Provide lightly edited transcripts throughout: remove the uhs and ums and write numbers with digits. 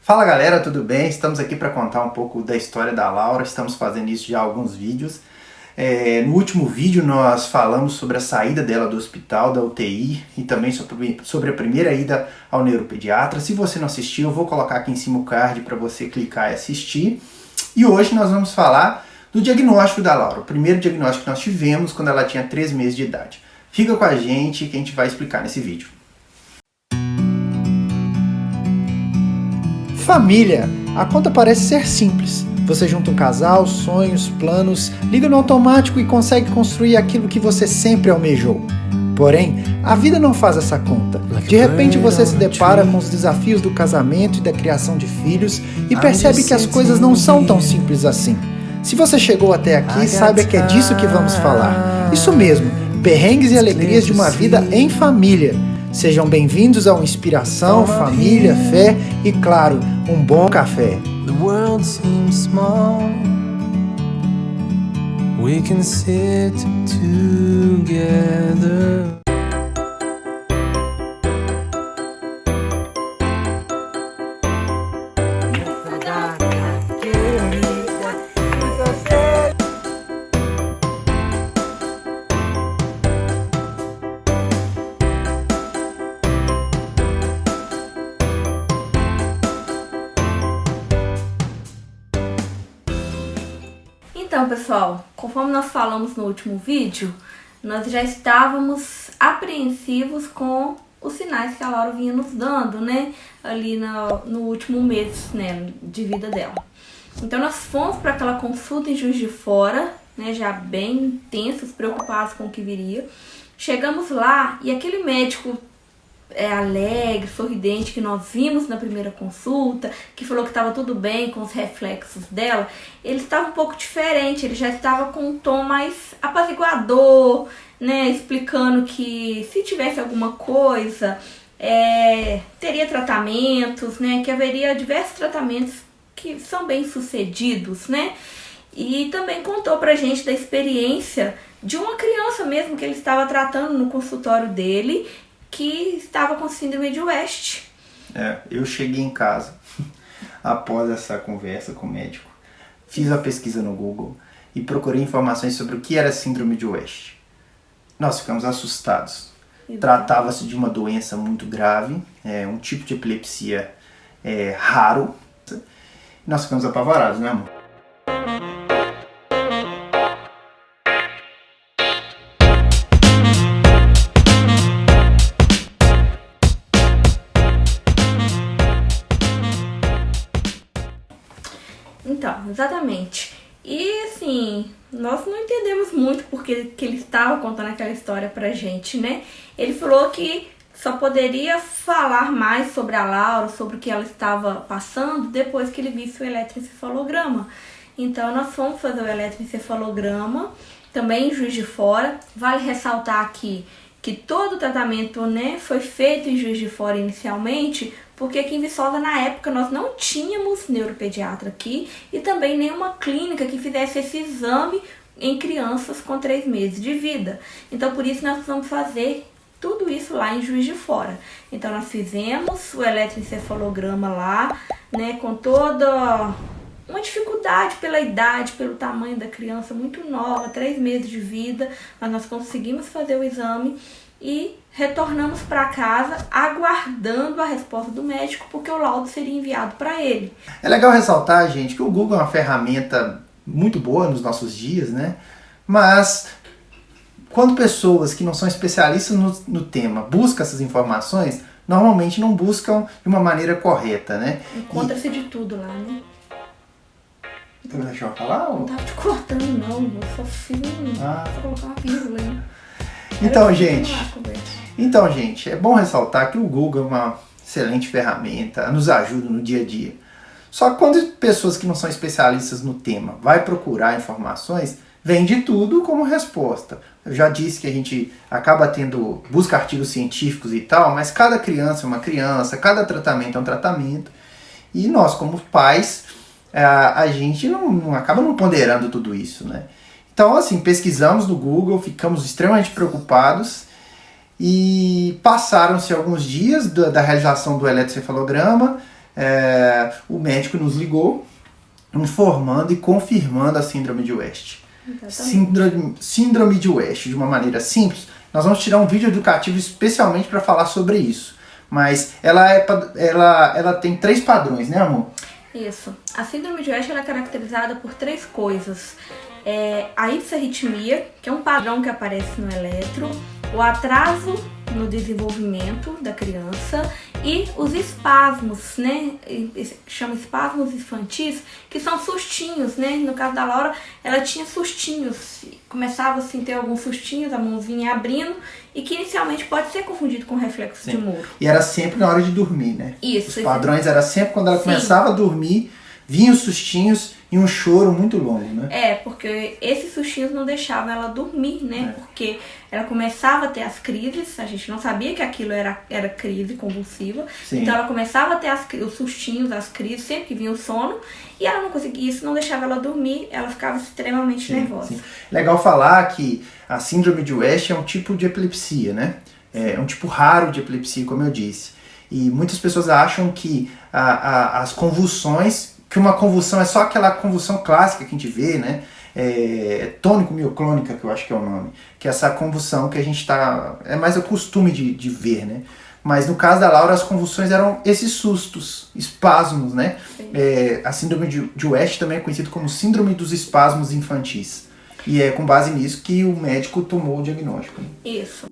Fala galera, tudo bem? Estamos aqui para contar um pouco da história da Laura, estamos fazendo isso já há alguns vídeos. No último vídeo nós falamos sobre a saída dela do hospital, da UTI, e também sobre a primeira ida ao neuropediatra. Se você não assistiu, eu vou colocar aqui em cima o card para você clicar e assistir. E hoje nós vamos falar do diagnóstico da Laura, o primeiro diagnóstico que nós tivemos quando ela tinha 3 meses de idade. Fica com a gente que a gente vai explicar nesse vídeo. Família. A conta parece ser simples. Você junta um casal, sonhos, planos, liga no automático e consegue construir aquilo que você sempre almejou. Porém, a vida não faz essa conta. De repente você se depara com os desafios do casamento e da criação de filhos e percebe que as coisas não são tão simples assim. Se você chegou até aqui, saiba que é disso que vamos falar. Isso mesmo, perrengues e alegrias de uma vida em família. Sejam bem-vindos ao Inspiração, Família, Fé e, claro, um bom café. The world seems small. We can sit together. Então, pessoal, conforme nós falamos no último vídeo, nós já estávamos apreensivos com os sinais que a Laura vinha nos dando, né, ali no último mês, né, de vida dela. Então, nós fomos para aquela consulta em Juiz de Fora, né, já bem tensos, preocupados com o que viria. Chegamos lá e aquele médico alegre, sorridente que nós vimos na primeira consulta, que falou que estava tudo bem com os reflexos dela, ele estava um pouco diferente, ele já estava com um tom mais apaziguador, né, explicando que se tivesse alguma coisa, teria tratamentos, né, que haveria diversos tratamentos que são bem sucedidos, né, e também contou pra gente da experiência de uma criança mesmo que ele estava tratando no consultório dele, que estava com síndrome de West. Eu cheguei em casa após essa conversa com o médico, fiz a pesquisa no Google e procurei informações sobre o que era síndrome de West. Nós ficamos assustados. Tratava-se de uma doença muito grave, um tipo de epilepsia raro. Nós ficamos apavorados, né, amor? Então, exatamente. E assim, nós não entendemos muito porque que ele estava contando aquela história pra gente, né? Ele falou que só poderia falar mais sobre a Laura, sobre o que ela estava passando, depois que ele visse o eletroencefalograma. Então, nós fomos fazer o eletroencefalograma, também em Juiz de Fora. Vale ressaltar aqui que todo o tratamento, né, foi feito em Juiz de Fora inicialmente, porque aqui em Viçosa, na época, nós não tínhamos neuropediatra aqui e também nenhuma clínica que fizesse esse exame em crianças com 3 meses de vida. Então, por isso, nós vamos fazer tudo isso lá em Juiz de Fora. Então, nós fizemos o eletroencefalograma lá, né, com toda uma dificuldade pela idade, pelo tamanho da criança, muito nova, 3 meses de vida, mas nós conseguimos fazer o exame e retornamos para casa aguardando a resposta do médico, porque o laudo seria enviado para ele. É legal ressaltar, gente, que o Google é uma ferramenta muito boa nos nossos dias, né? Mas quando pessoas que não são especialistas no tema buscam essas informações, normalmente não buscam de uma maneira correta, né? Encontra-se de tudo lá, né? Você vai deixar eu falar? Não tava te cortando, não. Eu só fiz só colocar uma vírgula aí. Então, gente, é bom ressaltar que o Google é uma excelente ferramenta, nos ajuda no dia a dia. Só que quando pessoas que não são especialistas no tema vai procurar informações, vem de tudo como resposta. Eu já disse que a gente busca artigos científicos e tal, mas cada criança é uma criança, cada tratamento é um tratamento. E nós, como pais, a gente acaba não ponderando tudo isso, né? Então, assim, pesquisamos no Google, ficamos extremamente preocupados e passaram-se alguns dias da realização do eletroencefalograma o médico nos ligou, informando e confirmando a síndrome de West. Síndrome de West, de uma maneira simples, nós vamos tirar um vídeo educativo especialmente para falar sobre isso. Mas ela tem 3 padrões, né, amor? Isso. A síndrome de West ela é caracterizada por 3 coisas. A hiperritmia, que é um padrão que aparece no eletro, o atraso no desenvolvimento da criança e os espasmos, né? Chama espasmos infantis, que são sustinhos, né? No caso da Laura, ela tinha sustinhos, começava assim a ter alguns sustinhos, a mãozinha abrindo, e que inicialmente pode ser confundido com reflexo de Moro. E era sempre na hora de dormir, né? Isso. Os padrões era sempre quando ela começava a dormir, vinham os sustinhos e um choro muito longo, né? Porque esses sustinhos não deixavam ela dormir, né? Porque ela começava a ter as crises, a gente não sabia que aquilo era crise convulsiva. Sim. Então ela começava a ter os sustinhos, as crises, sempre que vinha o sono, e ela não conseguia, isso não deixava ela dormir, ela ficava extremamente nervosa. Sim. Legal falar que a síndrome de West é um tipo de epilepsia, né? É um tipo raro de epilepsia, como eu disse. E muitas pessoas acham que as convulsões, que uma convulsão é só aquela convulsão clássica que a gente vê, né? Tônico-mioclônica, que eu acho que é o nome. Que é essa convulsão que a gente é mais o costume de ver, né? Mas no caso da Laura, as convulsões eram esses sustos, espasmos, né? A síndrome de West também é conhecida como síndrome dos espasmos infantis. E é com base nisso que o médico tomou o diagnóstico. Isso.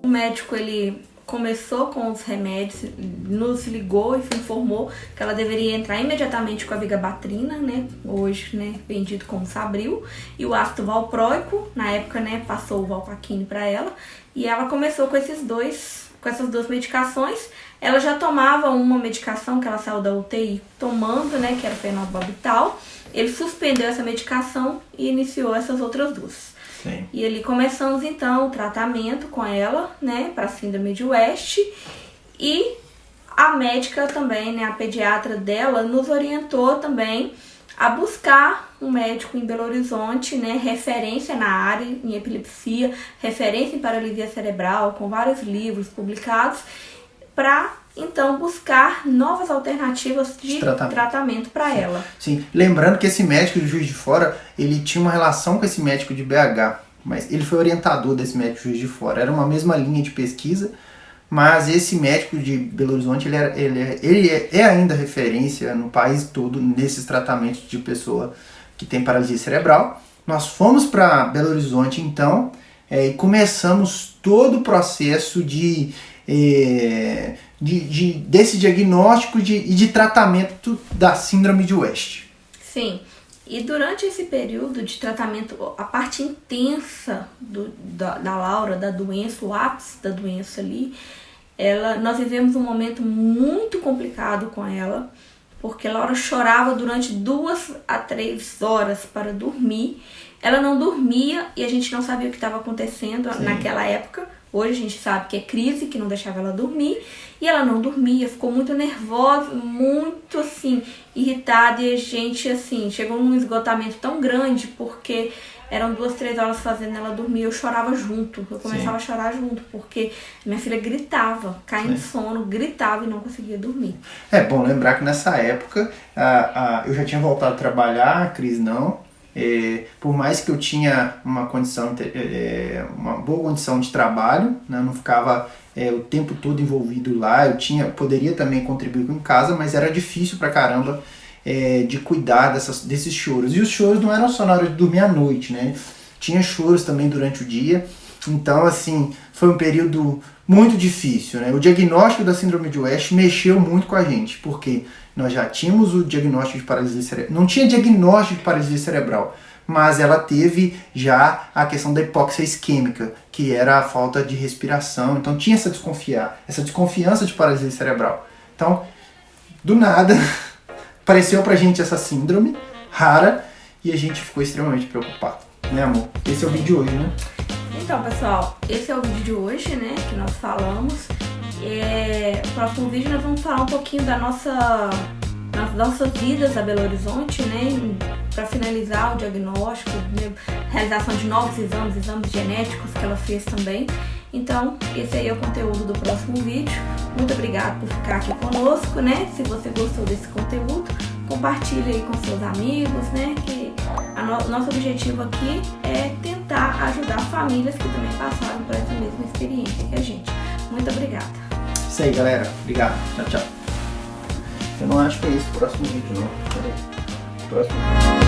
O médico, ele começou com os remédios, nos ligou e informou que ela deveria entrar imediatamente com a vigabatrina, né, hoje, né, vendido como Sabril, e o ácido valproico, na época, né, passou o Valpaquine para ela, e ela começou com essas 2 medicações. Ela já tomava uma medicação que ela saiu da UTI tomando, né, que era o fenobarbital. Ele suspendeu essa medicação e iniciou essas outras 2. Sim. E ali começamos então o tratamento com ela, né, para síndrome de West. E a médica também, né, a pediatra dela, nos orientou também a buscar um médico em Belo Horizonte, né, referência na área em epilepsia, referência em paralisia cerebral, com vários livros publicados, para então buscar novas alternativas de tratamento para ela. Sim, lembrando que esse médico de Juiz de Fora, ele tinha uma relação com esse médico de BH, mas ele foi orientador desse médico de Juiz de Fora, era uma mesma linha de pesquisa, mas esse médico de Belo Horizonte, ele é ainda referência no país todo nesses tratamentos de pessoa que tem paralisia cerebral. Nós fomos para Belo Horizonte então e começamos todo o processo desse diagnóstico e de tratamento da síndrome de West. Sim, e durante esse período de tratamento, a parte intensa da Laura, da doença, o ápice da doença ali, nós vivemos um momento muito complicado com ela, porque Laura chorava durante 2 a 3 horas para dormir. Ela não dormia e a gente não sabia o que estava acontecendo naquela época. Hoje a gente sabe que é crise, que não deixava ela dormir. E ela não dormia, ficou muito nervosa, muito assim, irritada. E a gente, assim, chegou num esgotamento tão grande, porque eram 2, 3 horas fazendo ela dormir. Eu chorava junto, eu começava a chorar junto, porque minha filha gritava, caía em sono, gritava e não conseguia dormir. É bom lembrar que nessa época eu já tinha voltado a trabalhar, a Cris não. Por mais que eu tinha uma boa condição de trabalho, né, não ficava o tempo todo envolvido lá, eu poderia também contribuir em casa, mas era difícil pra caramba de cuidar desses choros. E os choros não eram só na hora de dormir à noite, né? Tinha choros também durante o dia. Então, assim, foi um período muito difícil, né? O diagnóstico da síndrome de West mexeu muito com a gente, porque nós já tínhamos o diagnóstico de paralisia cerebral. Não tinha diagnóstico de paralisia cerebral, mas ela teve já a questão da hipóxia isquêmica, que era a falta de respiração. Então tinha essa desconfiança de paralisia cerebral. Então, do nada, apareceu pra gente essa síndrome rara e a gente ficou extremamente preocupado. Né, amor? Esse é o vídeo de hoje, né? Então, pessoal, esse é o vídeo de hoje, né, que nós falamos. No próximo vídeo nós vamos falar um pouquinho da nossa as nossas vidas a Belo Horizonte, né? Para finalizar o diagnóstico, né? Realização de novos exames genéticos que ela fez também. Então, esse aí é o conteúdo do próximo vídeo. Muito obrigada por ficar aqui conosco, né? Se você gostou desse conteúdo, compartilhe aí com seus amigos, né? Que nosso objetivo aqui é tentar ajudar famílias que também passaram por essa mesma experiência que a gente. Muito obrigada. Isso aí, galera. Obrigado. Tchau, tchau. Eu não acho que é isso o próximo vídeo, não. Peraí. Próximo.